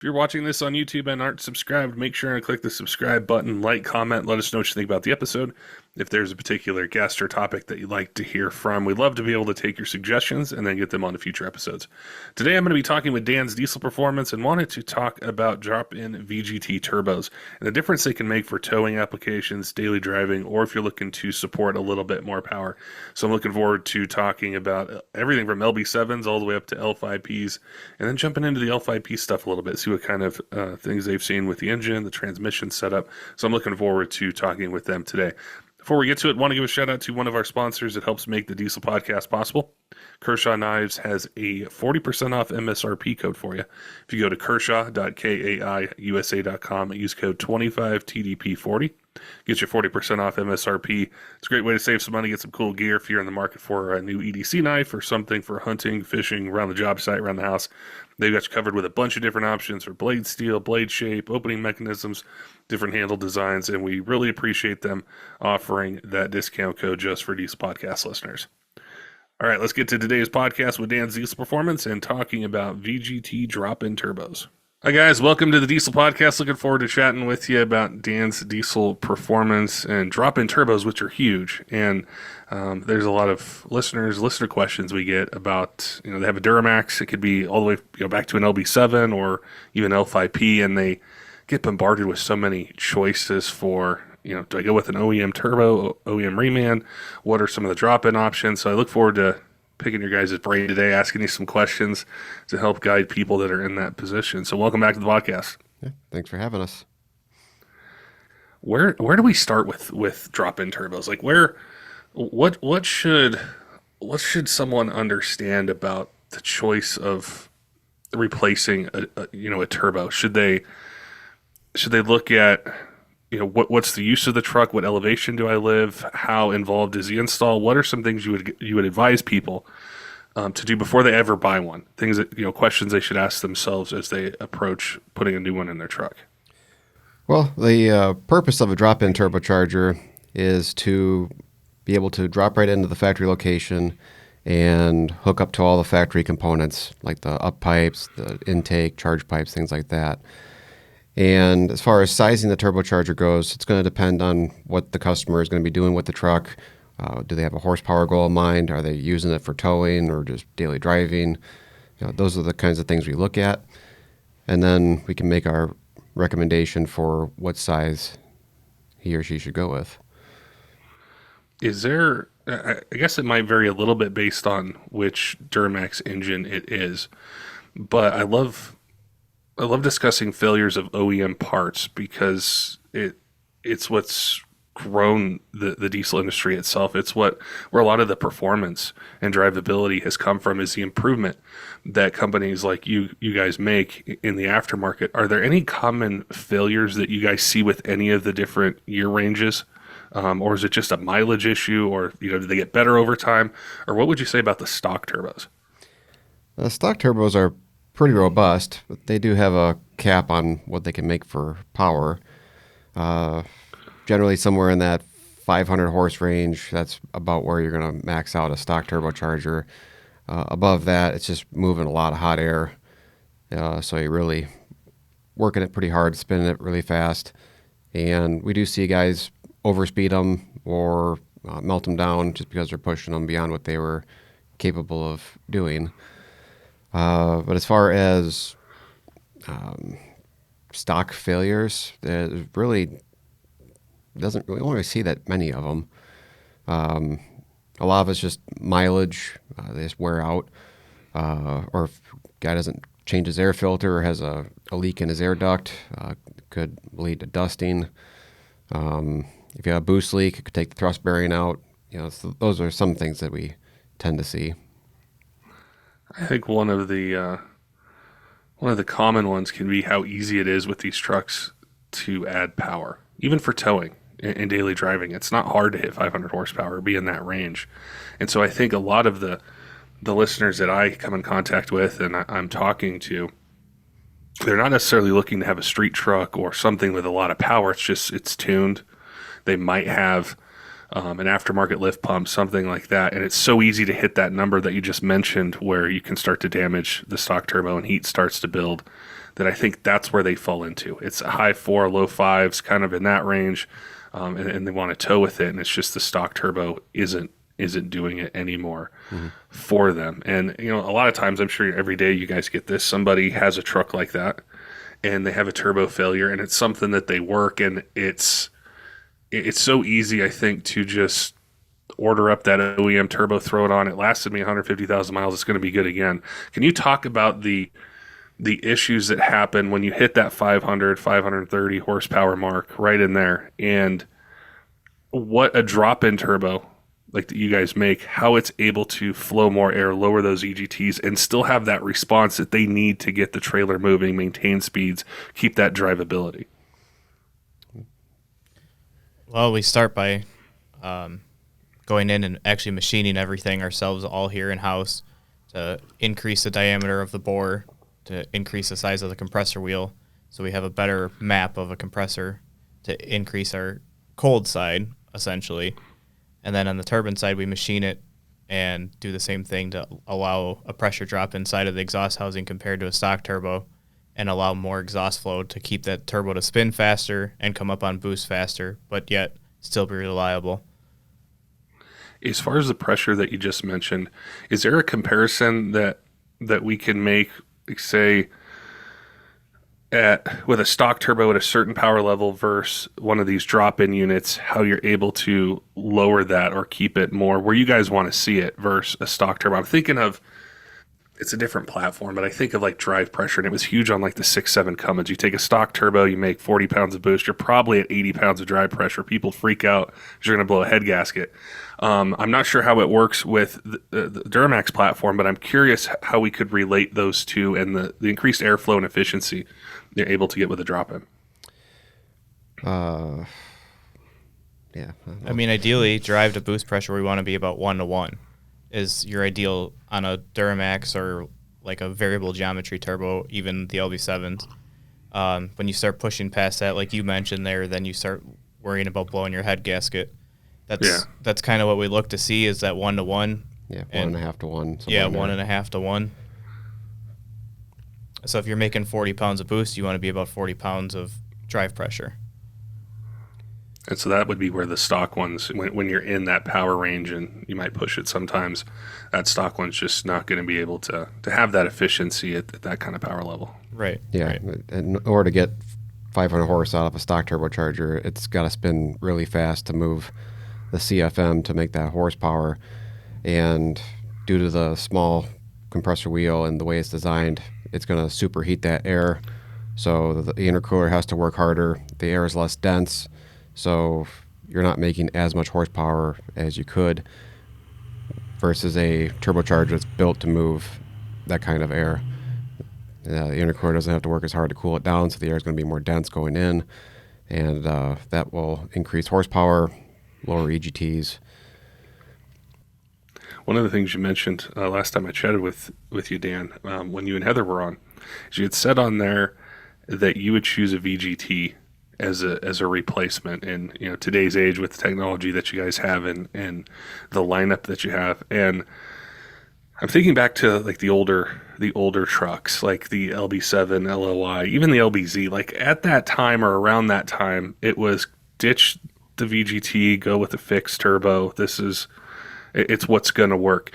If you're watching this on YouTube and aren't subscribed, make sure and click the subscribe button, like, comment, let us know what you think about the episode. If there's a particular guest or topic that you'd like to hear from, we'd love to be able to take your suggestions and then get them on to future episodes. Today I'm going to be talking with Dan's Diesel Performance and wanted to talk about drop-in VGT turbos and the difference they can make for towing applications, daily driving, or if you're looking to support a little bit more power. So I'm looking forward to talking about everything from LB7s all the way up to L5Ps and then jumping into the L5P stuff a little bit, see what kind of things they've seen with the engine, the transmission setup. So I'm looking forward to talking with them today. Before we get to it, I want to give a shout out to one of our sponsors that helps make the Diesel Podcast possible. Kershaw Knives has a 40% off MSRP code for you. If you go to kershaw.kaiusa.com and use code 25TDP40, get you 40% off MSRP. It's a great way to save some money, get some cool gear if you're in the market for a new EDC knife or something for hunting, fishing, around the job site, around the house. They've got you covered with a bunch of different options for blade steel, blade shape, opening mechanisms, different handle designs, and we really appreciate them offering that discount code just for Diesel Podcast listeners. All right, let's get to today's podcast with Dan's Diesel Performance and talking about VGT drop-in turbos. Hi guys, welcome to the Diesel Podcast. Looking forward to chatting with you about Dan's Diesel Performance and drop-in turbos, which are huge. And there's a lot of listener questions we get about, they have a Duramax. It could be all the way back to an LB7 or even L5P, and they get bombarded with so many choices for, do I go with an OEM turbo, OEM reman? What are some of the drop-in options? So I look forward to picking your guys' brain today, asking you some questions to help guide people that are in that position. So welcome back to the podcast. Yeah, thanks for having us. Where do we start with drop-in turbos? Like what should someone understand about the choice of replacing a turbo? Should they look at what's the use of the truck? What elevation do I live? How involved is the install? What are some things you would advise people to do before they ever buy one? Things that questions they should ask themselves as they approach putting a new one in their truck. Well, the purpose of a drop-in turbocharger is to be able to drop right into the factory location and hook up to all the factory components like the up pipes, the intake, charge pipes, things like that. And as far as sizing the turbocharger goes, it's going to depend on what the customer is going to be doing with the truck. Do they have a horsepower goal in mind? Are they using it for towing or just daily driving? Those are the kinds of things we look at. And then we can make our recommendation for what size he or she should go with. Is there, I guess it might vary a little bit based on which Duramax engine it is, but I love discussing failures of OEM parts because it's what's grown the diesel industry itself. It's where a lot of the performance and drivability has come from, is the improvement that companies like you guys make in the aftermarket. Are there any common failures that you guys see with any of the different year ranges? Or is it just a mileage issue, or do they get better over time? Or what would you say about the stock turbos? The stock turbos are pretty robust, but they do have a cap on what they can make for power. Generally somewhere in that 500 horse range, that's about where you're going to max out a stock turbocharger. Above that, it's just moving a lot of hot air. So you're really working it pretty hard, spinning it really fast. And we do see guys overspeed them or melt them down just because they're pushing them beyond what they were capable of doing. But as far as stock failures, there really doesn't really want to see that many of them. A lot of it's just mileage; they just wear out, or if a guy doesn't change his air filter or has a leak in his air duct, could lead to dusting. If you have a boost leak, it could take the thrust bearing out. So those are some things that we tend to see. I think one of the common ones can be how easy it is with these trucks to add power, even for towing and daily driving. It's not hard to hit 500 horsepower or be in that range. And so I think a lot of the listeners that I come in contact with and I'm talking to, they're not necessarily looking to have a street truck or something with a lot of power. It's tuned. They might have an aftermarket lift pump, something like that. And it's so easy to hit that number that you just mentioned where you can start to damage the stock turbo and heat starts to build that I think that's where they fall into. It's a high 4, low 5s, kind of in that range, and they want to tow with it, and it's just the stock turbo isn't doing it anymore for them. And a lot of times, I'm sure every day you guys get this. Somebody has a truck like that, and they have a turbo failure, and it's something that they work, and it's so easy, I think, to just order up that OEM turbo, throw it on. It lasted me 150,000 miles. It's going to be good again. Can you talk about the issues that happen when you hit that 500, 530 horsepower mark right in there, and what a drop-in turbo like that you guys make, how it's able to flow more air, lower those EGTs, and still have that response that they need to get the trailer moving, maintain speeds, keep that drivability? Well, we start by going in and actually machining everything ourselves all here in-house to increase the diameter of the bore, to increase the size of the compressor wheel, so we have a better map of a compressor to increase our cold side, essentially. And then on the turbine side, we machine it and do the same thing to allow a pressure drop inside of the exhaust housing compared to a stock turbo, and allow more exhaust flow to keep that turbo to spin faster and come up on boost faster, but yet still be reliable. As far as the pressure that you just mentioned, is there a comparison that we can make, say, with a stock turbo at a certain power level versus one of these drop-in units, how you're able to lower that or keep it more where you guys want to see it versus a stock turbo? I'm thinking of, it's a different platform, but I think of like drive pressure, and it was huge on like the 6.7 Cummins. You take a stock turbo, you make 40 pounds of boost, you're probably at 80 pounds of drive pressure. People freak out because you're going to blow a head gasket. I'm not sure how it works with the Duramax platform, but I'm curious how we could relate those two and the increased airflow and efficiency you're able to get with a drop-in. Yeah. I mean, ideally, drive to boost pressure, we want to be about 1-to-1 is your ideal on a Duramax or like a variable geometry turbo, even the LB7s. When you start pushing past that, like you mentioned there, then you start worrying about blowing your head gasket. That's kind of what we look to see, is that 1-to-1. Yeah, 1.5 to 1. Yeah, 1.5 to 1. So if you're making 40 pounds of boost, you want to be about 40 pounds of drive pressure. And so that would be where the stock ones, when you're in that power range and you might push it sometimes, that stock one's just not going to be able to have that efficiency at that kind of power level. Right. Yeah. Right. In order to get 500 horse out of a stock turbocharger, it's got to spin really fast to move the CFM to make that horsepower. And due to the small compressor wheel and the way it's designed, it's going to superheat that air. So the intercooler has to work harder. The air is less dense. So you're not making as much horsepower as you could versus a turbocharger that's built to move that kind of air. The intercooler doesn't have to work as hard to cool it down, so the air is going to be more dense going in, and that will increase horsepower, lower EGTs. One of the things you mentioned last time I chatted with you, Dan, when you and Heather were on, is you had said on there that you would choose a VGT as a replacement in today's age with the technology that you guys have and the lineup that you have. And I'm thinking back to like the older trucks, like the LB7, LOI, even the LBZ. Like at that time or around that time, it was ditch the VGT, go with a fixed turbo. It's what's going to work.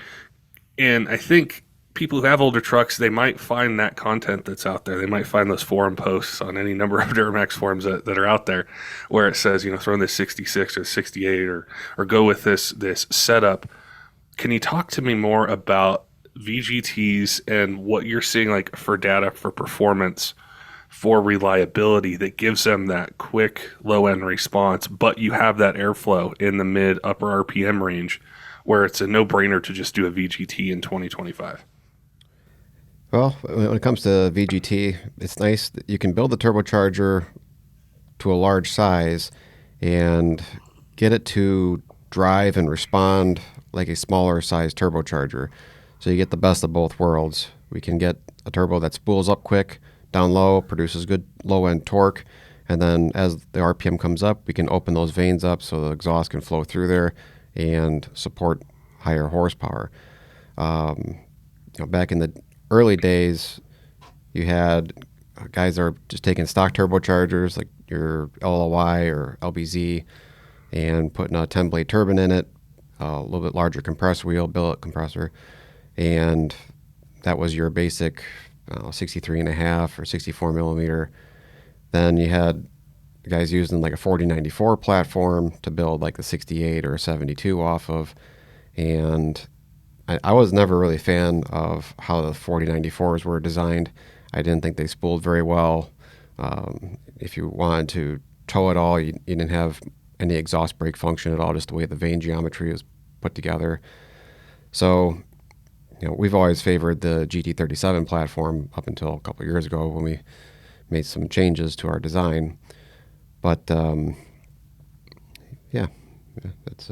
And I think people who have older trucks, they might find that content that's out there. They might find those forum posts on any number of Duramax forums that are out there where it says, throw in this 66 or 68 or go with this setup. Can you talk to me more about VGTs and what you're seeing like for data for performance, for reliability that gives them that quick low end response, but you have that airflow in the mid upper RPM range where it's a no-brainer to just do a VGT in 2025? Well, when it comes to VGT, it's nice that you can build the turbocharger to a large size and get it to drive and respond like a smaller size turbocharger. So you get the best of both worlds. We can get a turbo that spools up quick, down low, produces good low-end torque, and then as the RPM comes up, we can open those vanes up so the exhaust can flow through there and support higher horsepower. Back in the early days, you had guys are just taking stock turbochargers like your LLY or LBZ and putting a 10-blade turbine in it, a little bit larger compressor wheel, billet compressor, and that was your basic 63.5 or 64 millimeter. Then you had guys using like a 4094 platform to build like the 68 or a 72 off of, and I was never really a fan of how the 4094s were designed. I didn't think they spooled very well. If you wanted to tow it all, you didn't have any exhaust brake function at all, just the way the vane geometry was put together. So, we've always favored the GT37 platform up until a couple of years ago when we made some changes to our design. But yeah, that's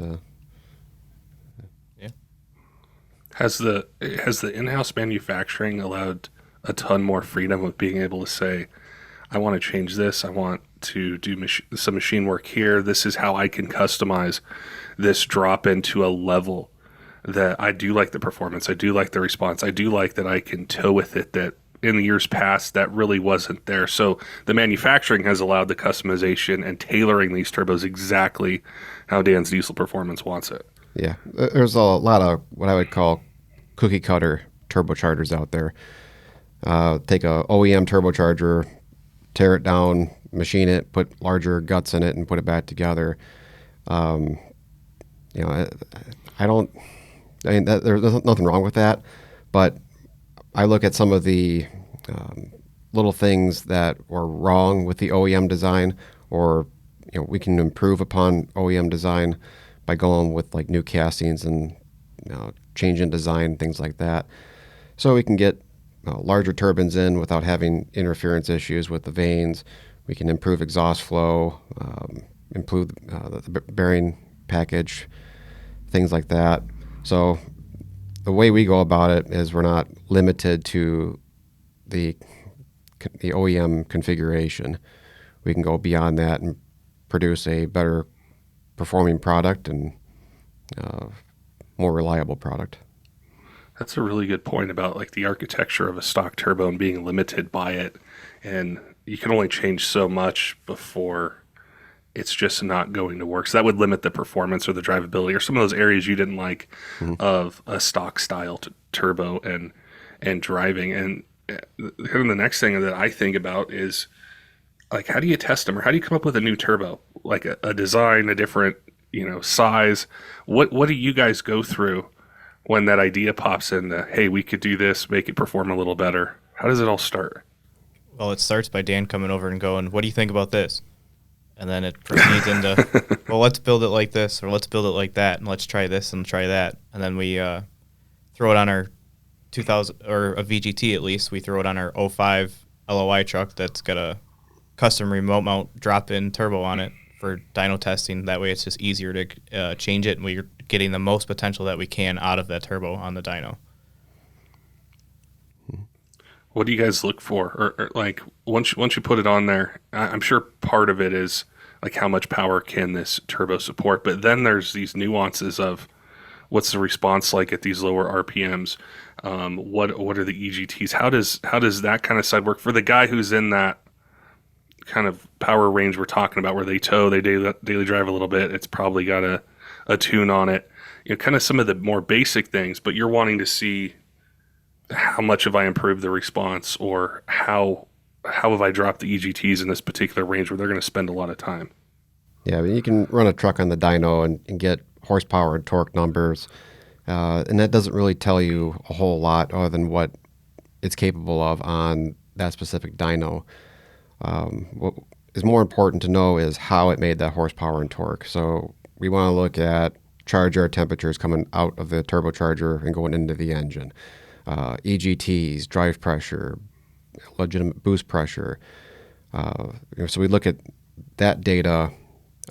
Yeah. Has the in-house manufacturing allowed a ton more freedom of being able to say, I want to change this. I want to do some machine work here. This is how I can customize this drop into a level that I do like the performance. I do like the response. I do like that I can tow with it, that in the years past that really wasn't there. So the manufacturing has allowed the customization and tailoring these turbos exactly how Dan's Diesel Performance wants it. Yeah, there's a lot of what I would call cookie cutter turbochargers out there. Take a OEM turbocharger, tear it down, machine it, put larger guts in it, and put it back together. I don't. I mean, there's nothing wrong with that, but I look at some of the little things that were wrong with the OEM design, or we can improve upon OEM design by going with like new castings and change in design, things like that. So we can get larger turbines in without having interference issues with the vanes. We can improve exhaust flow, improve the bearing package, things like that. So the way we go about it is we're not limited to the OEM configuration. We can go beyond that and produce a better performing product and more reliable product. That's a really good point about like the architecture of a stock turbo and being limited by it. And you can only change so much before it's just not going to work. So that would limit the performance or the drivability or some of those areas you didn't like of a stock style turbo and driving. And kind of the next thing that I think about is like, how do you test them, or how do you come up with a new turbo, like a design, a different size? What do you guys go through when that idea pops in? Hey, we could do this, make it perform a little better. How does it all start? Well, it starts by Dan coming over and going, what do you think about this? And then it proceeds into, well, let's build it like this, or let's build it like that, and let's try this and try that. And then we throw it on our 2000, or a VGT at least, we throw it on our 05 LOI truck that's got a custom remote mount drop-in turbo on it for dyno testing. That way it's just easier to change it, and we're getting the most potential that we can out of that turbo on the dyno. What do you guys look for? Or like once you put it on there, I'm sure part of it is like how much power can this turbo support, but then there's these nuances of what's the response like at these lower RPMs. What are the EGTs? How does that kind of side work for the guy who's in that kind of power range we're talking about, where they tow, they daily drive a little bit? It's probably got a tune on it, kind of some of the more basic things, but you're wanting to see how much have I improved the response, or how have I dropped the EGTs in this particular range where they're going to spend a lot of time. Yeah, I mean, you can run a truck on the dyno and get horsepower and torque numbers, and that doesn't really tell you a whole lot other than what it's capable of on that specific dyno. What is more important to know is how it made that horsepower and torque. So we want to look at charge air temperatures coming out of the turbocharger and going into the engine. EGTs, drive pressure, legitimate boost pressure. So we look at that data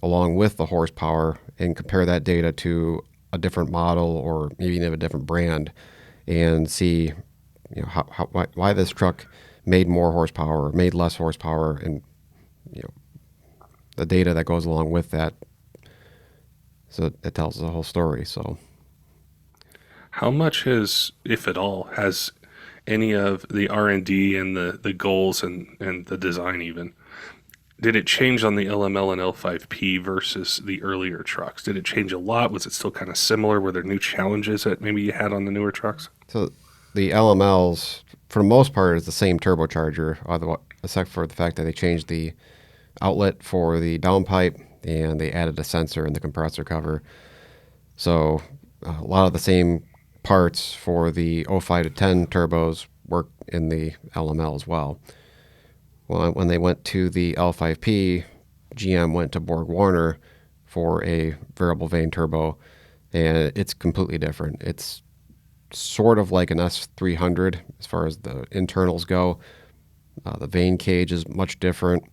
along with the horsepower and compare that data to a different model or maybe even a different brand, and see why this truck made more horsepower, made less horsepower, and the data that goes along with that. So it tells the whole story. So how much has, if at all, has any of the R&D and the goals and the design even, did it change on the LML and L5P versus the earlier trucks? Did it change a lot? Was it still kind of similar? Were there new challenges that maybe you had on the newer trucks? So the LMLs, for the most part, is the same turbocharger, except for the fact that they changed the outlet for the downpipe and they added a sensor in the compressor cover. So a lot of the same parts for the 05 to 10 turbos work in the LML as well. Well, when they went to the L5P, GM went to Borg Warner for a variable vane turbo, and it's completely different. It's sort of like an S300 as far as the internals go. The vane cage is much different.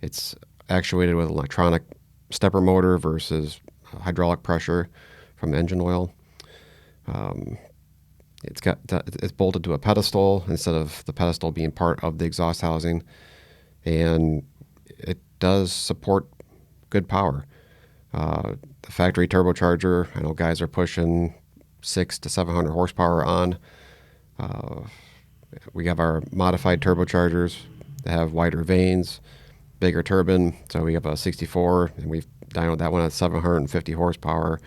It's actuated with an electronic stepper motor versus hydraulic pressure from engine oil. It's bolted to a pedestal instead of the pedestal being part of the exhaust housing, and it does support good power. The factory turbocharger, I know guys are pushing 600 to 700 horsepower on. We have our modified turbochargers that have wider vanes, bigger turbine. So we have a 64, and we've dynoed that one at 750 horsepower,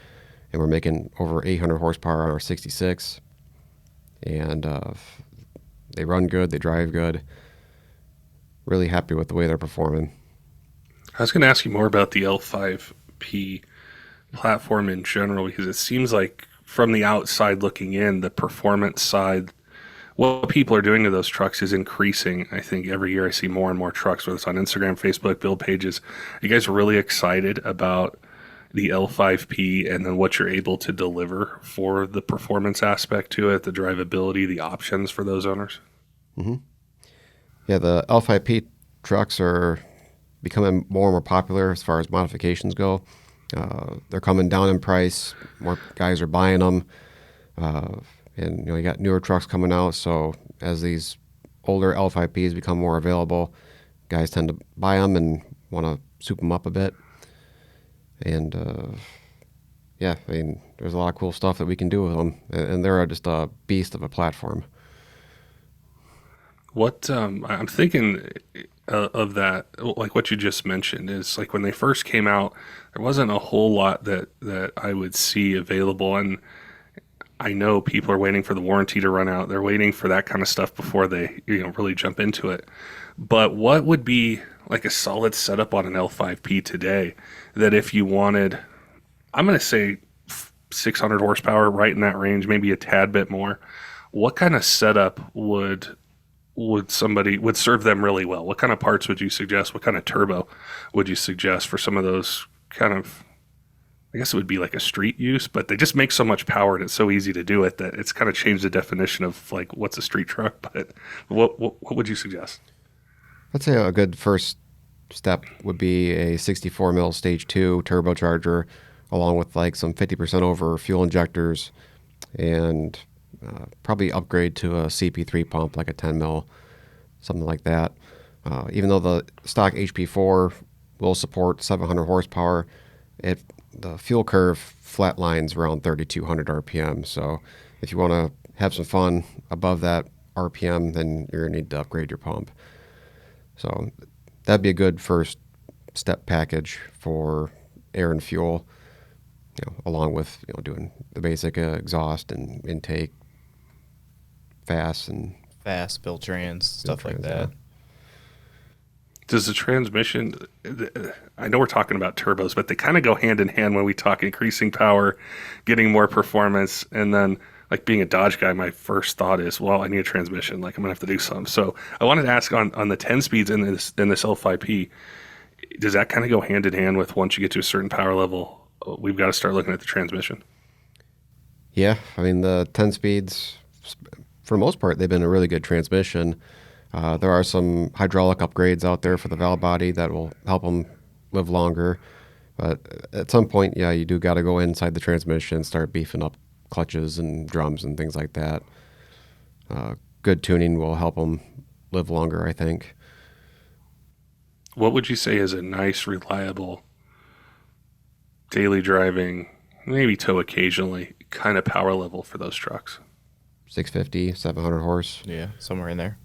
and we're making over 800 horsepower on our 66. And they run good, they drive good. Really happy with the way they're performing. I was going to ask you more about the L5P platform in general, because it seems like from the outside looking in, the performance side, what people are doing to those trucks is increasing. I think every year I see more and more trucks, whether it's on Instagram, Facebook, build pages. Are you guys really excited about the L5P and then what you're able to deliver for the performance aspect to it, the drivability, the options for those owners? Mm-hmm. Yeah, the L5P trucks are becoming more and more popular as far as modifications go. They're coming down in price. More guys are buying them. And you got newer trucks coming out, so as these older L5Ps become more available, guys tend to buy them and want to soup them up a bit. And yeah, I mean, there's a lot of cool stuff that we can do with them, and they're just a beast of a platform. What I'm thinking of that, like what you just mentioned, is like when they first came out, there wasn't a whole lot that I would see available, and I know people are waiting for the warranty to run out. They're waiting for that kind of stuff before they really jump into it. But what would be like a solid setup on an L5P today that if you wanted, I'm going to say 600 horsepower, right in that range, maybe a tad bit more, what kind of setup would serve them really well? What kind of parts would you suggest? What kind of turbo would you suggest for some of those kind of, I guess it would be like a street use, but they just make so much power and it's so easy to do it that it's kind of changed the definition of like what's a street truck. But what would you suggest? I'd say a good first step would be a 64 mil stage 2 turbocharger, along with like some 50% over fuel injectors, and probably upgrade to a CP3 pump, like a 10 mil, something like that. Even though the stock HP4 will support 700 horsepower, the fuel curve flatlines around 3,200 RPM. So if you want to have some fun above that RPM, then you're going to need to upgrade your pump. So that'd be a good first step package for air and fuel, along with doing the basic exhaust and intake, fast build trans, stuff like that. Yeah. Does the transmission, I know we're talking about turbos, but they kind of go hand in hand when we talk increasing power, getting more performance, and then like being a Dodge guy, my first thought is, well, I need a transmission. Like I'm gonna have to do something. So I wanted to ask on the 10 speeds in this L5P, does that kind of go hand in hand with once you get to a certain power level, we've got to start looking at the transmission? Yeah, I mean the 10 speeds, for the most part, they've been a really good transmission. There are some hydraulic upgrades out there for the valve body that will help them live longer. But at some point, yeah, you do got to go inside the transmission, start beefing up clutches and drums and things like that. Good tuning will help them live longer, I think. What would you say is a nice, reliable, daily driving, maybe tow occasionally, kind of power level for those trucks? 650, 700 horse. Yeah, somewhere in there.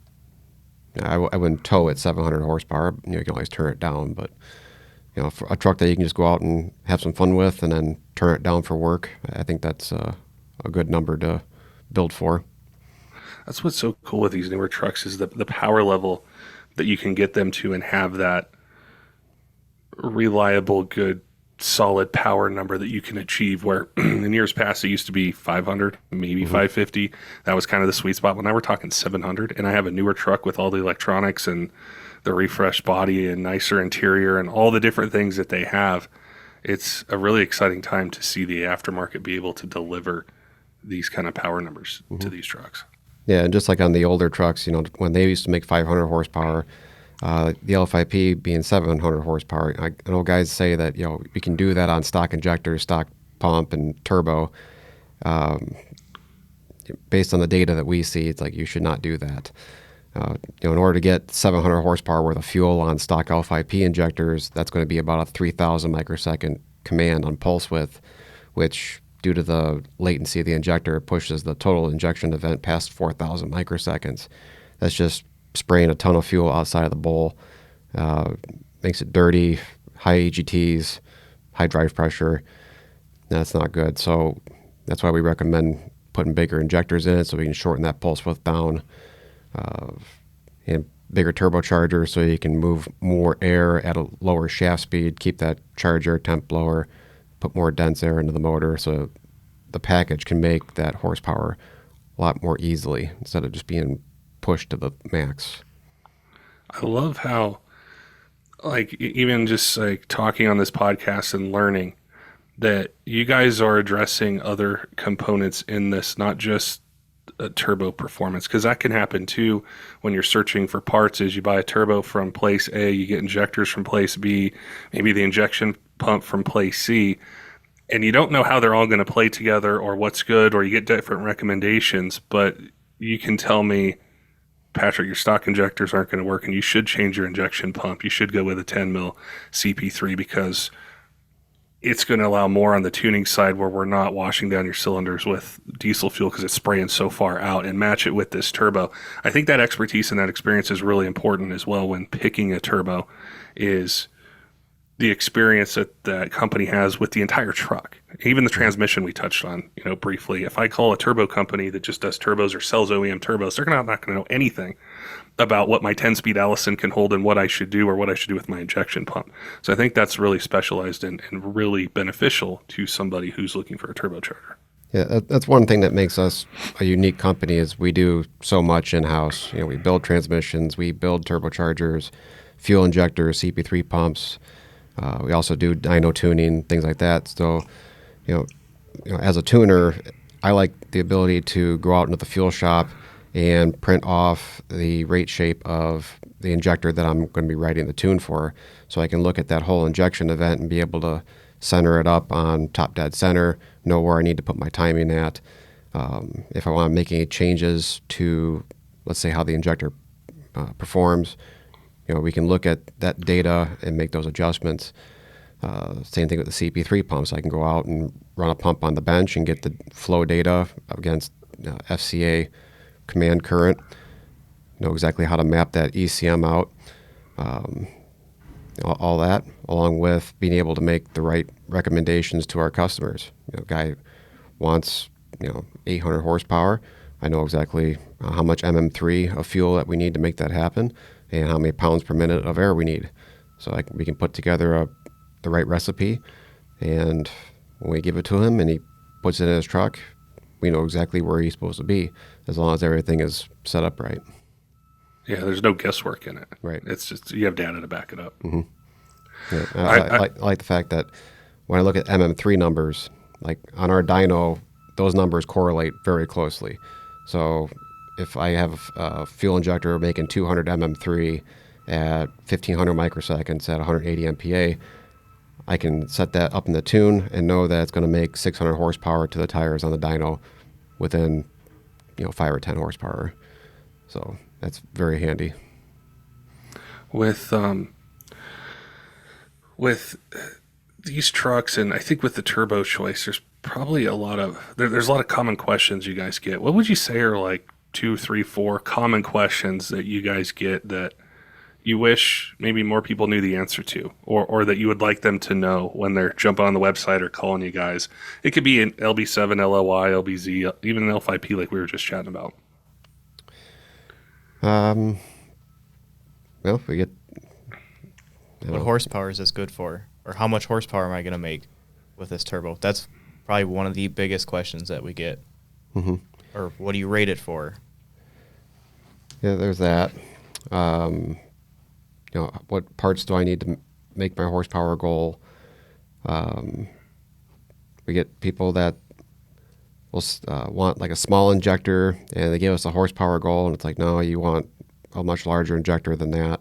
I wouldn't tow at 700 horsepower. You can always turn it down, but for a truck that you can just go out and have some fun with and then turn it down for work, I think that's a good number to build for. That's what's so cool with these newer trucks is the power level that you can get them to and have that reliable, good, solid power number that you can achieve, where in years past it used to be 500, maybe 550. That was kind of the sweet spot. Well, now we're talking 700, and I have a newer truck with all the electronics and the refreshed body and nicer interior and all the different things that they have. It's a really exciting time to see the aftermarket be able to deliver these kind of power numbers to these trucks. Yeah, and just like on the older trucks, when they used to make 500 horsepower, the L5P being 700 horsepower, I know guys say that we can do that on stock injectors, stock pump, and turbo. Based on the data that we see, it's like you should not do that. In order to get 700 horsepower worth of fuel on stock L5P injectors, that's going to be about a 3,000 microsecond command on pulse width, which due to the latency of the injector, pushes the total injection event past 4,000 microseconds. That's just spraying a ton of fuel outside of the bowl. Makes it dirty, high EGTs, high drive pressure. That's not good. So that's why we recommend putting bigger injectors in it so we can shorten that pulse width down. And bigger turbocharger so you can move more air at a lower shaft speed, keep that charger temp lower, put more dense air into the motor so the package can make that horsepower a lot more easily instead of just being pushed to the max. I love how, even just talking on this podcast and learning that you guys are addressing other components in this, not just a turbo performance, because that can happen too when you're searching for parts. As you buy a turbo from place A, you get injectors from place B, maybe the injection pump from place C, and you don't know how they're all going to play together or what's good, or you get different recommendations. But you can tell me, Patrick, your stock injectors aren't going to work and you should change your injection pump. You should go with a 10 mil CP3 because it's going to allow more on the tuning side where we're not washing down your cylinders with diesel fuel because it's spraying so far out, and match it with this turbo. I think that expertise and that experience is really important as well when picking a turbo, is the experience that that company has with the entire truck. Even the transmission we touched on, briefly. If I call a turbo company that just does turbos or sells OEM turbos, they're not going to know anything about what my 10-speed Allison can hold and what I should do or what I should do with my injection pump. So I think that's really specialized and really beneficial to somebody who's looking for a turbocharger. Yeah, that's one thing that makes us a unique company is we do so much in-house. We build transmissions, we build turbochargers, fuel injectors, CP3 pumps. We also do dyno tuning, things like that. So, as a tuner, I like the ability to go out into the fuel shop and print off the rate shape of the injector that I'm going to be writing the tune for, so I can look at that whole injection event and be able to center it up on top dead center, know where I need to put my timing at. If I want to make any changes to, let's say, how the injector performs, we can look at that data and make those adjustments. Same thing with the CP3 pumps. I can go out and run a pump on the bench and get the flow data against FCA command current, know exactly how to map that ECM out, all that, along with being able to make the right recommendations to our customers. Guy wants 800 horsepower. I know exactly how much MM3 of fuel that we need to make that happen, and how many pounds per minute of air we need. So we can put together the right recipe, and when we give it to him and he puts it in his truck, we know exactly where he's supposed to be, as long as everything is set up right. Yeah, there's no guesswork in it. Right. It's just you have data to back it up. Mm-hmm. Yeah, I like the fact that when I look at MM3 numbers, like on our dyno, those numbers correlate very closely. So if I have a fuel injector making 200 MM3 at 1500 microseconds at 180 MPa, I can set that up in the tune and know that it's going to make 600 horsepower to the tires on the dyno within 5 or 10 horsepower. So that's very handy. With these trucks, and I think with the turbo choice, there's probably there's a lot of common questions you guys get. What would you say are like two, three, four common questions that you guys get that you wish maybe more people knew the answer to, or that you would like them to know when they're jumping on the website or calling you guys? It could be an LB7, LLY, LBZ, even an L5P like we were just chatting about. Well, we get What horsepower is this good for? Or how much horsepower am I going to make with this turbo? That's probably one of the biggest questions that we get. Mm-hmm. Or what do you rate it for? Yeah, there's that. What parts do I need to make my horsepower goal? We get people that will want like a small injector, and they give us a horsepower goal, and it's like, no, you want a much larger injector than that.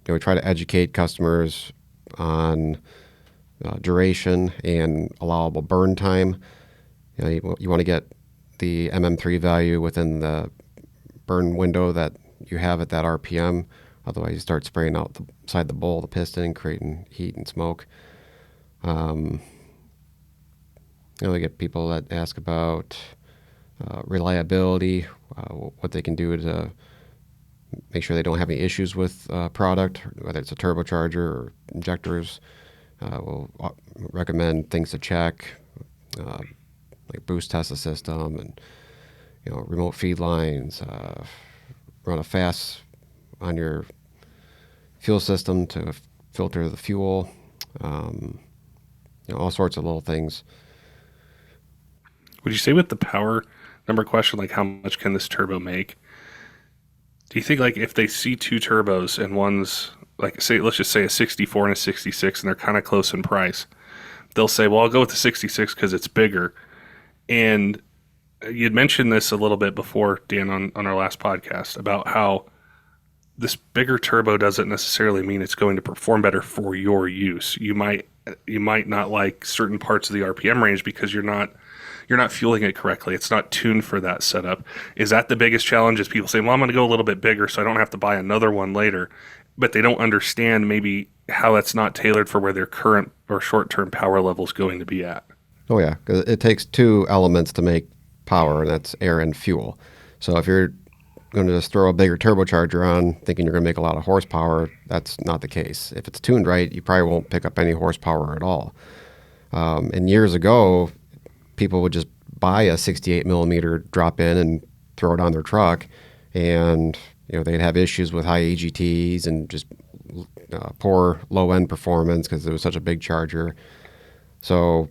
We try to educate customers on duration and allowable burn time. You want to get the MM3 value within the burn window that you have at that RPM. Otherwise, you start spraying out the side of the bowl, the piston, creating heat and smoke. We get people that ask about reliability, what they can do to make sure they don't have any issues with product, whether it's a turbocharger or injectors. We'll recommend things to check, like boost test the system and remote feed lines, run a fast on your fuel system to filter the fuel, all sorts of little things. Would you say with the power number question, like how much can this turbo make? Do you think like if they see two turbos and one's like, let's just say a 64 and a 66 and they're kind of close in price, they'll say, well, I'll go with the 66 because it's bigger. And you'd mentioned this a little bit before, Dan, on our last podcast about how this bigger turbo doesn't necessarily mean it's going to perform better for your use. You might not like certain parts of the RPM range because you're not fueling it correctly. It's not tuned for that setup. Is that the biggest challenge? Is people saying, well, I'm going to go a little bit bigger so I don't have to buy another one later, but they don't understand maybe how that's not tailored for where their current or short-term power level is going to be at. Oh yeah, because it takes two elements to make power, and that's air and fuel. So if you're going to just throw a bigger turbocharger on thinking you're going to make a lot of horsepower, that's not the case. If it's tuned right, you probably won't pick up any horsepower at all. And years ago, people would just buy a 68 millimeter drop in and throw it on their truck, and they'd have issues with high AGTs and just poor low end performance because it was such a big charger. So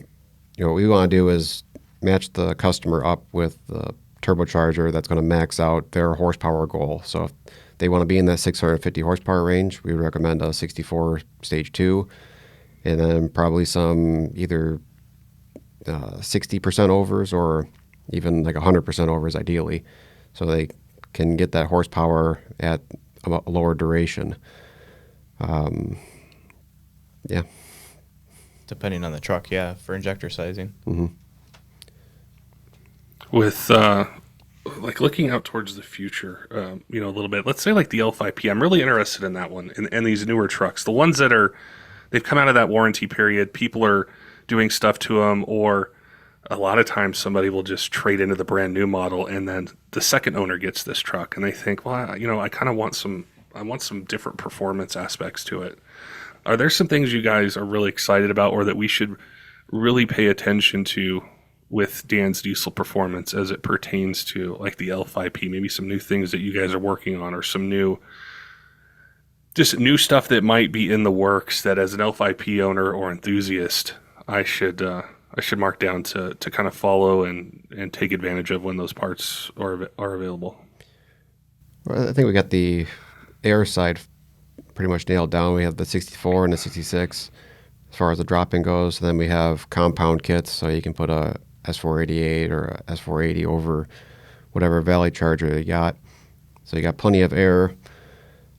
what we want to do is match the customer up with the turbocharger that's going to max out their horsepower goal. So if they want to be in that 650 horsepower range, we would recommend a 64 stage 2, and then probably some either 60% overs or even like 100% overs ideally, so they can get that horsepower at a lower duration. Yeah. Depending on the truck, yeah, for injector sizing. Mm-hmm. With like looking out towards the future, a little bit, let's say like the L5P, I'm really interested in that one and these newer trucks, the ones that they've come out of that warranty period, people are doing stuff to them, or a lot of times somebody will just trade into the brand new model and then the second owner gets this truck and they think, well, I kind of want some different performance aspects to it. Are there some things you guys are really excited about or that we should really pay attention to with Dan's diesel performance as it pertains to like the L5P, maybe some new things that you guys are working on or some new stuff that might be in the works that as an L5P owner or enthusiast, I should mark down to kind of follow and take advantage of when those parts are available? Well, I think we got the air side pretty much nailed down. We have the 64 and the 66 as far as the drop-in goes. Then we have compound kits, so you can put a S488 or a S480 over whatever valley charger you got. So you got plenty of air.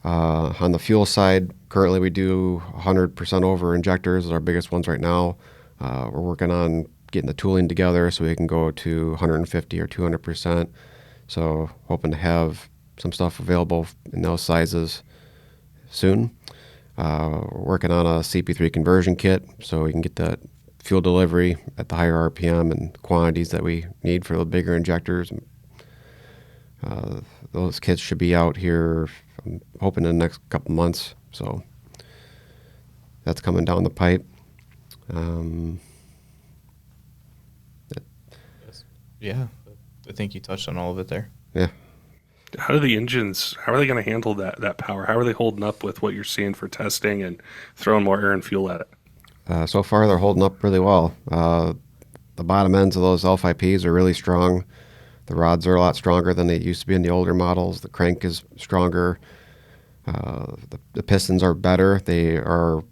On the fuel side, currently we do 100% over injectors, are our biggest ones right now. We're working on getting the tooling together so we can go to 150 or 200%. So hoping to have some stuff available in those sizes soon. We're working on a CP3 conversion kit so we can get that fuel delivery at the higher RPM and quantities that we need for the bigger injectors. Those kits should be out here, I'm hoping, in the next couple months. So that's coming down the pipe. Yeah, I think you touched on all of it there. Yeah. How are the engines, how are they going to handle that power? How are they holding up with what you're seeing for testing and throwing more air and fuel at it? So far, they're holding up really well. The bottom ends of those L5Ps are really strong. The rods are a lot stronger than they used to be in the older models. The crank is stronger. The pistons are better. They are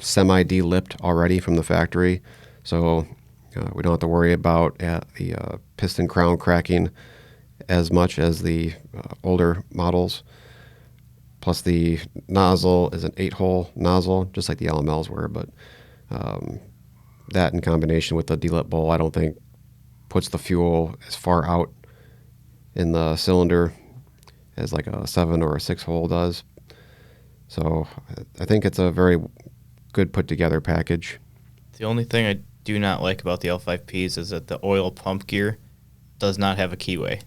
semi-delipped already from the factory, so we don't have to worry about the piston crown cracking as much as the older models. Plus, the nozzle is an 8-hole nozzle, just like the LMLs were, but that in combination with the delip bowl, I don't think puts the fuel as far out in the cylinder as like a 7 or a 6-hole does. So I think it's a very good put together package. The only thing I do not like about the L5Ps is that the oil pump gear does not have a keyway.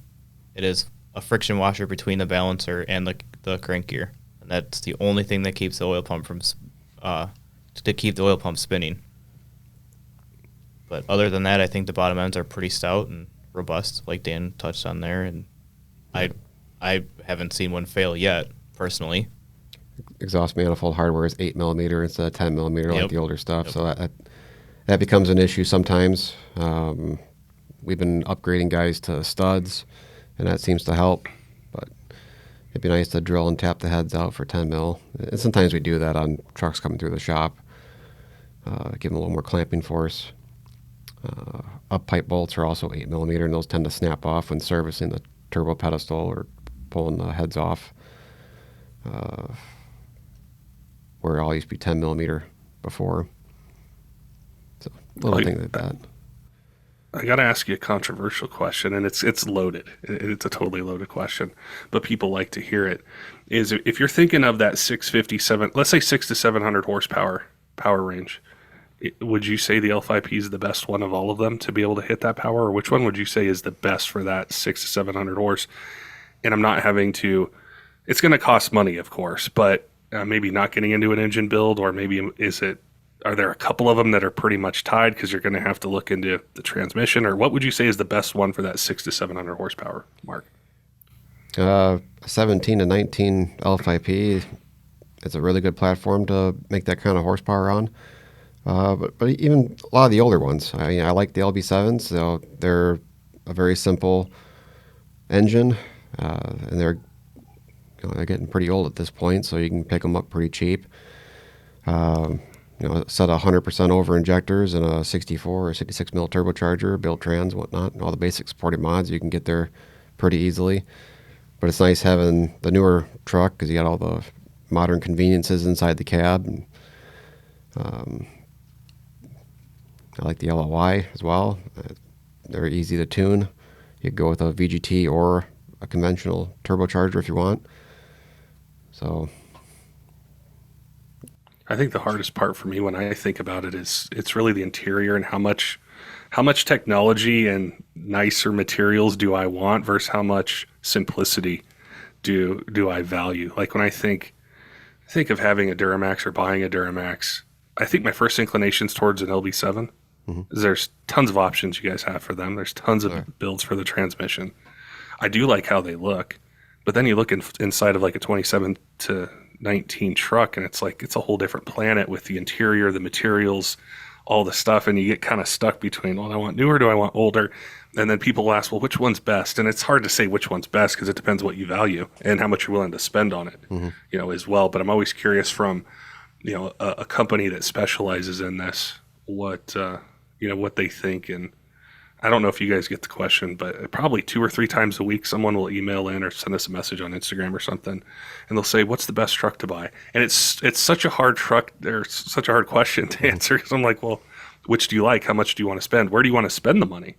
It is a friction washer between the balancer and the crank gear, and that's the only thing that keeps the oil pump spinning. But other than that, I think the bottom ends are pretty stout and robust, like Dan touched on there, and I haven't seen one fail yet, personally. Exhaust manifold hardware is 8mm instead of 10mm like Yep. the older stuff, Yep. so that becomes an issue sometimes. We've been upgrading guys to studs, and that seems to help, but it'd be nice to drill and tap the heads out for 10mm. And sometimes we do that on trucks coming through the shop, give them a little more clamping force. Up pipe bolts are also 8mm, and those tend to snap off when servicing the turbo pedestal or pulling the heads off, where it all used to be 10mm before. So little things like that. I got to ask you a controversial question, and it's loaded. It's a totally loaded question, but people like to hear it. Is if you're thinking of that 657, let's say 600 to 700 horsepower power range, would you say the L5P is the best one of all of them to be able to hit that power, or which one would you say is the best for that 600 to 700 horse? And I'm not having to. It's going to cost money, of course, but maybe not getting into an engine build, or maybe are there a couple of them that are pretty much tied because you're going to have to look into the transmission, or what would you say is the best one for that 600 to 700 horsepower mark? 17 to 19 L5P is a really good platform to make that kind of horsepower on. But even a lot of the older ones, I like the LB7s. So they're a very simple engine, and they're getting pretty old at this point, so you can pick them up pretty cheap. Set 100% over injectors and a 64 or 66 mil turbocharger, built trans, whatnot, and all the basic supported mods, you can get there pretty easily. But it's nice having the newer truck because you got all the modern conveniences inside the cab. And, I like the LOI as well. They're easy to tune. You could go with a VGT or a conventional turbocharger if you want. So I think the hardest part for me when I think about it is it's really the interior and how much technology and nicer materials do I want versus how much simplicity do I value. Like when I think of having a Duramax or buying a Duramax, I think my first inclination's towards an LB7. Mm-hmm. There's tons of options you guys have for them. There's tons of builds for the transmission. I do like how they look, but then you look inside of like a 27 to 19 truck, and it's like it's a whole different planet with the interior, the materials, all the stuff, and you get kind of stuck between, well, do I want newer, do I want older? And then people ask, well, which one's best? And it's hard to say which one's best because it depends what you value and how much you're willing to spend on it, as well. But I'm always curious from, a company that specializes in this, what they think. And I don't know if you guys get the question, but probably 2 or 3 times a week, someone will email in or send us a message on Instagram or something, and they'll say, "What's the best truck to buy?" And it's such a hard such a hard question to answer because I'm like, well, which do you like? How much do you want to spend? Where do you want to spend the money?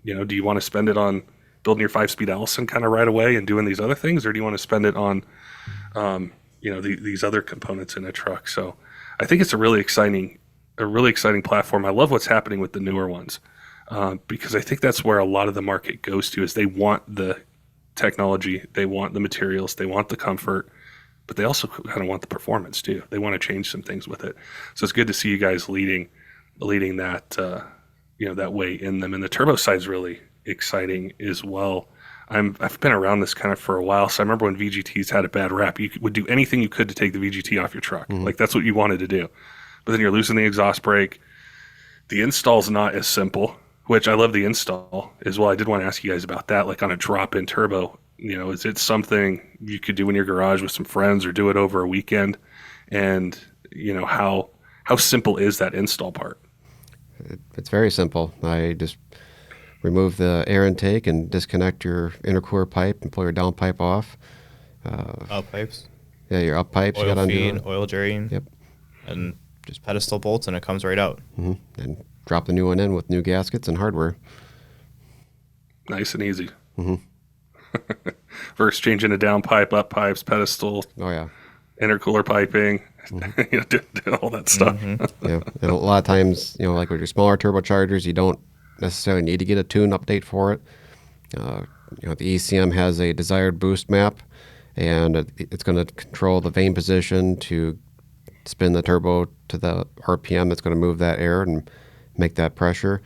Do you want to spend it on building your 5-speed Allison kind of right away and doing these other things, or do you want to spend it on, these other components in a truck? So I think it's a really exciting a really exciting platform. I love what's happening with the newer ones because I think that's where a lot of the market goes to is they want the technology, they want the materials, they want the comfort, but they also kind of want the performance too. They want to change some things with it. So it's good to see you guys leading that that way in them. And the turbo side's really exciting as well. I've been around this kind of for a while, so I remember when VGTs had a bad rap. You would do anything you could to take the VGT off your truck. Like that's what you wanted to do. But then you're losing the exhaust brake. The install's not as simple, which I love the install as well. I did want to ask you guys about that, like on a drop-in turbo. Is it something you could do in your garage with some friends or do it over a weekend? And, how simple is that install part? It's very simple. I just remove the air intake and disconnect your intercooler pipe and pull your down pipe off. Up pipes, Yeah, your up pipes. oil you got feed, undo. oil drain, Yep. and just pedestal bolts, and it comes right out. And drop the new one in with new gaskets and hardware. Nice and easy. Versus changing a down pipe, up pipes, pedestal, Oh, yeah. intercooler piping, do all that stuff. Yeah. And a lot of times, like with your smaller turbochargers, you don't necessarily need to get a tune update for it. The ECM has a desired boost map, and it's going to control the vane position to spin the turbo to the RPM that's going to move that air and make that pressure.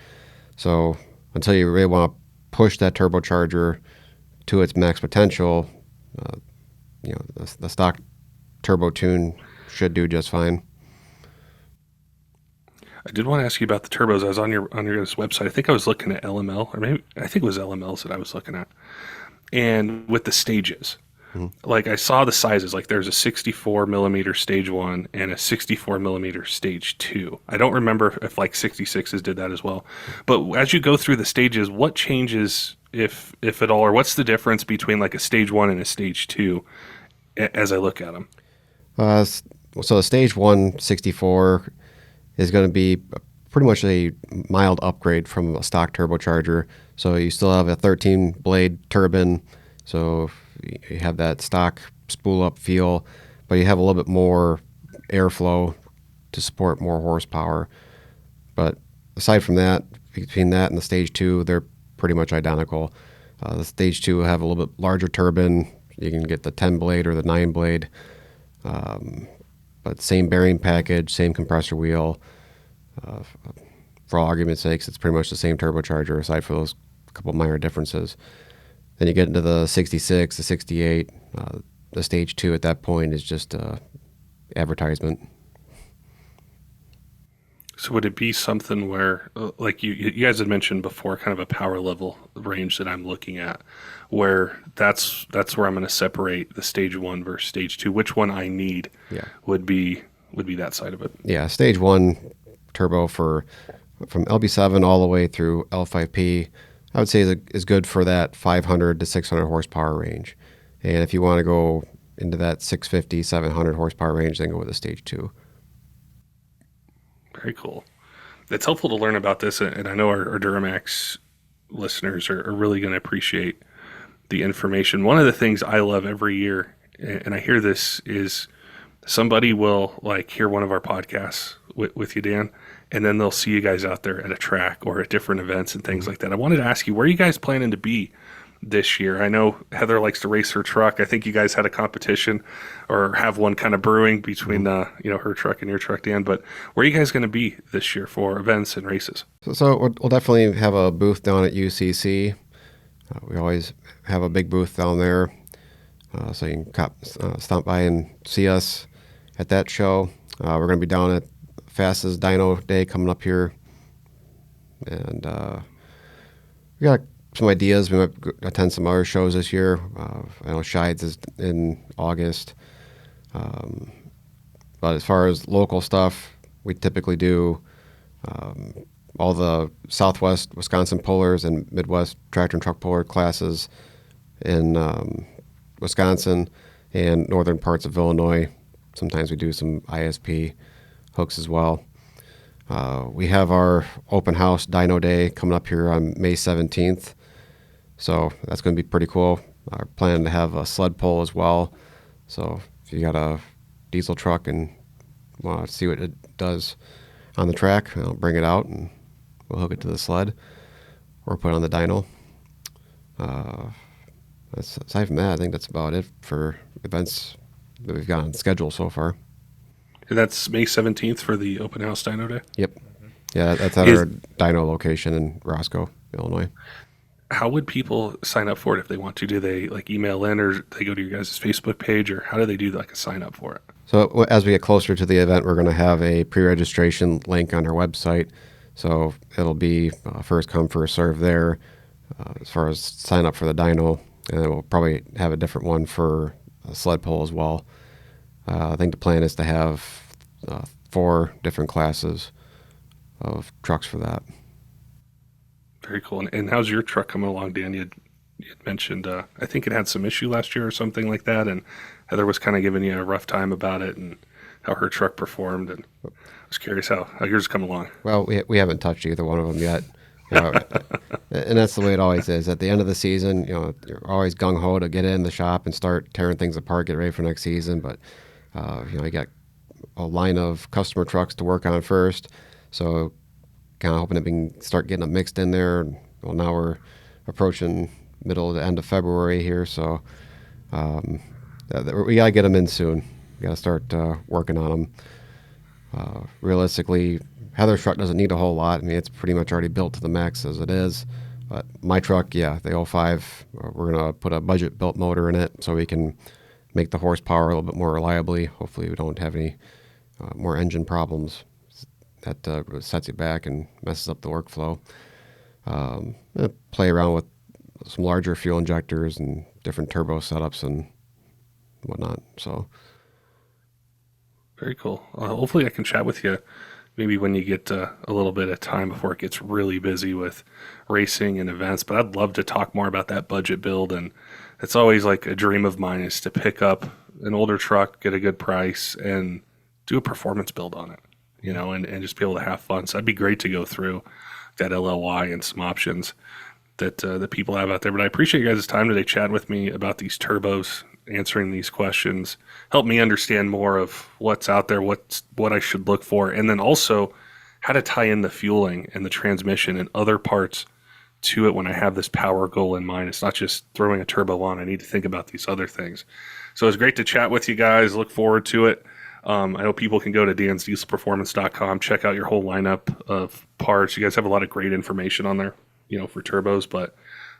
So until you really want to push that turbocharger to its max potential, the stock turbo tune should do just fine. I did want to ask you about the turbos. I was on your guys' website. I think I was looking at LML, or maybe I think it was LMLs that I was looking at. And with the stages, like I saw the sizes. Like there's a 64 millimeter stage 1 and a 64 millimeter stage 2. I don't remember if like 66s did that as well. But as you go through the stages, what changes, if at all, or what's the difference between like a stage 1 and a stage 2 as I look at them? So the stage 1 64 is going to be pretty much a mild upgrade from a stock turbocharger. So you still have a 13 blade turbine, so you have that stock spool up feel, but you have a little bit more airflow to support more horsepower. But aside from that, between that and the stage 2, they're pretty much identical. The stage 2 will have a little bit larger turbine. You can get the 10 blade or the 9 blade, but same bearing package, same compressor wheel. For all argument's sakes, it's pretty much the same turbocharger aside for those couple minor differences. Then you get into the 66, the 68. The stage 2 at that point is just advertisement. So would it be something where, like you guys had mentioned before, kind of a power level range that I'm looking at, where that's where I'm going to separate the stage 1 versus stage 2. Which one I need would be that side of it. Yeah, stage 1 turbo from LB7 all the way through L5P, I would say is good for that 500 to 600 horsepower range. And if you want to go into that 650, 700 horsepower range, then go with a stage 2. Very cool. It's helpful to learn about this, and I know our Duramax listeners are really going to appreciate the information. One of the things I love every year, and I hear this, is somebody will like hear one of our podcasts with you, Dan, and then they'll see you guys out there at a track or at different events and things like that. I wanted to ask you, where are you guys planning to be this year? I know Heather likes to race her truck. I think you guys had a competition or have one kind of brewing between her truck and your truck, Dan. But where are you guys going to be this year for events and races? So we'll definitely have a booth down at UCC. We always have a big booth down there, so you can stop by and see us at that show. We're going to be down at Fastest Dyno Day coming up here, and we got some ideas. We might attend some other shows this year. I know Shides is in August. But as far as local stuff, we typically do all the Southwest Wisconsin pullers and Midwest tractor and truck puller classes in Wisconsin and northern parts of Illinois. Sometimes we do some ISP hooks as well. We have our open house dyno day coming up here on May 17th. So that's going to be pretty cool. Our plan to have a sled pull as well. So if you got a diesel truck and want to see what it does on the track. I'll bring it out and we'll hook it to the sled or put it on the dyno. Aside from that, I think that's about it for events that we've got on schedule so far. And that's May 17th for the open house dyno day? Yep. Yeah, that's at our dyno location in Roscoe, Illinois. How would people sign up for it if they want to? Do they like email in, or they go to your guys' Facebook page, or how do they do like a sign up for it? So as we get closer to the event, we're going to have a pre-registration link on our website. So it'll be first come, first serve there as far as sign up for the dyno. And then we'll probably have a different one for a sled pull as well. I think the plan is to have 4 different classes of trucks for that. Very cool. And how's your truck coming along, Dan? You had mentioned, I think it had some issue last year or something like that, and Heather was kind of giving you a rough time about it and how her truck performed. And I was curious how yours is coming along. Well, we haven't touched either one of them yet. And that's the way it always is. At the end of the season, you're always gung-ho to get in the shop and start tearing things apart, get ready for next season. But, you got a line of customer trucks to work on first. So kind of hoping that we can start getting them mixed in there. Well, now we're approaching middle to end of February here, so we got to get them in soon. We got to start working on them. Realistically, Heather's truck doesn't need a whole lot. I mean, it's pretty much already built to the max as it is. But my truck, the 05, we're going to put a budget-built motor in it so we can make the horsepower a little bit more reliably. Hopefully we don't have any more engine problems that sets it back and messes up the workflow. Play around with some larger fuel injectors and different turbo setups and whatnot. So very cool. Hopefully I can chat with you maybe when you get a little bit of time before it gets really busy with racing and events. But I'd love to talk more about that budget build. And it's always like a dream of mine is to pick up an older truck, get a good price, and do a performance build on it. And just be able to have fun. So that'd be great to go through that LLY and some options that people have out there. But I appreciate you guys' time today chatting with me about these turbos, answering these questions, help me understand more of what's out there, what I should look for, and then also how to tie in the fueling and the transmission and other parts to it when I have this power goal in mind. It's not just throwing a turbo on. I need to think about these other things. So it's great to chat with you guys. Look forward to it. I hope people can go to dansdieselperformance.com, check out your whole lineup of parts. You guys have a lot of great information on there, for turbos, but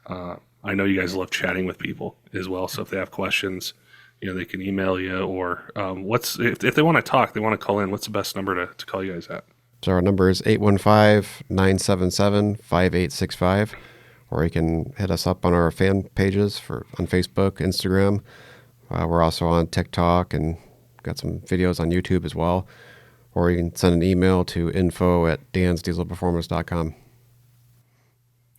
I know you guys love chatting with people as well. So if they have questions, they can email you or if they want to talk, they want to call in, what's the best number to call you guys at? So our number is 815-977-5865, or you can hit us up on our fan pages on Facebook, Instagram. We're also on TikTok and got some videos on YouTube as well. Or you can send an email to info@dansdieselperformance.com.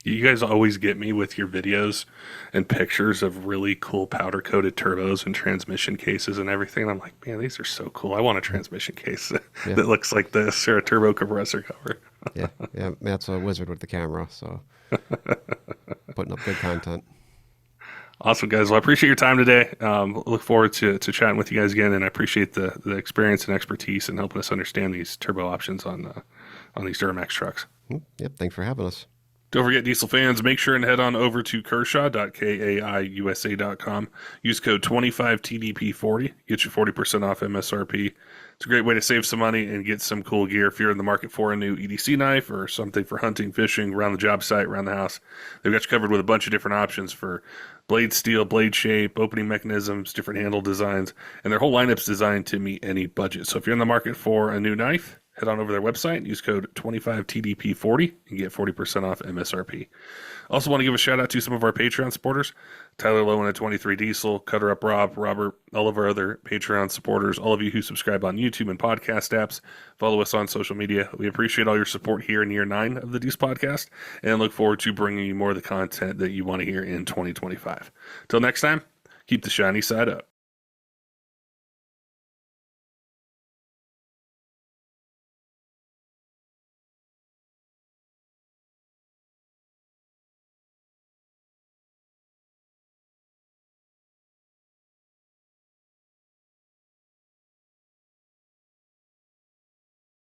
You guys always get me with your videos and pictures of really cool powder-coated turbos and transmission cases and everything. I'm like, man, these are so cool. I want a transmission case that looks like this, or a turbo compressor cover. yeah, Matt's a wizard with the camera, so putting up good content. Awesome, guys. Well, I appreciate your time today. Look forward to chatting with you guys again, and I appreciate the experience and expertise in helping us understand these turbo options on these Duramax trucks. Yep, thanks for having us. Don't forget, Diesel fans, make sure and head on over to Kershaw.kaiusa.com. Use code 25TDP40. Get you 40% off MSRP. It's a great way to save some money and get some cool gear if you're in the market for a new EDC knife or something for hunting, fishing, around the job site, around the house. They've got you covered with a bunch of different options for blade steel, blade shape, opening mechanisms, different handle designs, and their whole lineup's designed to meet any budget. So if you're in the market for a new knife, head on over to their website and use code 25TDP40 and get 40% off MSRP. Also want to give a shout out to some of our Patreon supporters, Tyler Loewen at 23 Diesel, CUTTERUP Rob, Robert, all of our other Patreon supporters, all of you who subscribe on YouTube and podcast apps, follow us on social media. We appreciate all your support here in year 9 of the Diesel Podcast and look forward to bringing you more of the content that you want to hear in 2025. Till next time, keep the shiny side up.